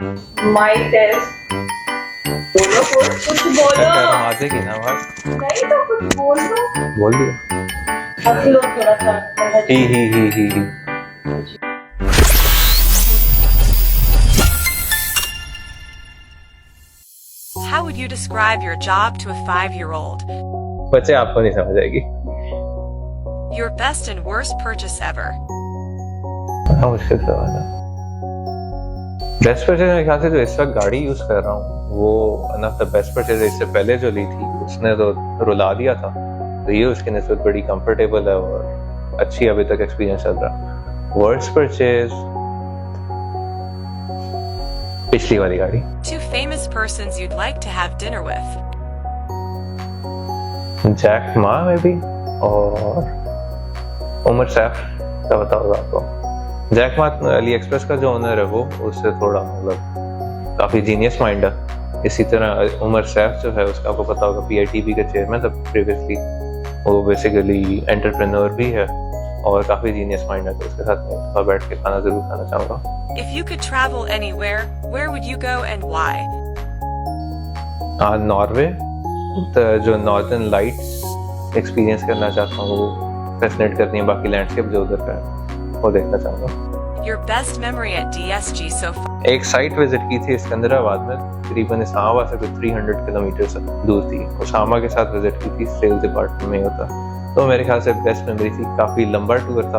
My test. बोलो कुछ बोलो। आ जाएगी ना आवाज? नहीं तो कुछ बोल दो। बोल दिया। अब लोग थोड़ा सा ही। How would you describe your job to a 5-year-old? बच्चे आपको नहीं समझ आएगी। Your best and worst purchase ever. हाँ, मुश्किल सवाल है। बेस्ट परचेज मेरे ख्याल से जो इस वक्त गाड़ी यूज कर रहा हूँ वो one of the best purchase. इससे पहले जो ली थी उसने तो रुला दिया था, तो ये उसकी निस्बत बड़ी कंफर्टेबल है और अच्छी अभी तक एक्सपीरियंस चल रहा। वर्स्ट परचेज पिछली वाली गाड़ी। 2 famous persons you'd like to have dinner with. Jack Ma में भी और उमर सैफ का बताओगे आपको। जैक मा अली एक्सप्रेस का जो ओनर है वो उससे थोड़ा मतलब काफी जीनियस माइंड है। इसी तरह उमर सैफ जो है उसका आपको पता होगा PITB का चेयरमैन था प्रीवियसली। वो बेसिकली एंटरप्रेन्योर भी है और काफी जीनियस माइंड है, तो उसके साथ में बैठ के खाना जरूर खाना चाहूंगा। If you could travel anywhere, where would you go and why? Norway, जो नॉर्दर्न लाइट्स एक्सपीरियंस करना चाहता हूँ, वो फैसिनेट करनी है। बाकी लैंडस्केप जो उधर का है वो देखना चाहूँगा। Your best memory at DSG so far? एक साइट विजिट की थी सिकंदराबाद में, तकरीबन इस्लामाबाद से कुछ 300 किलोमीटर दूर थी। उसामा के साथ विजिट की थी, सेल्स डिपार्टमेंट में होता, तो मेरे ख्याल से बेस्ट मेमोरी थी। काफी लंबा टूर था।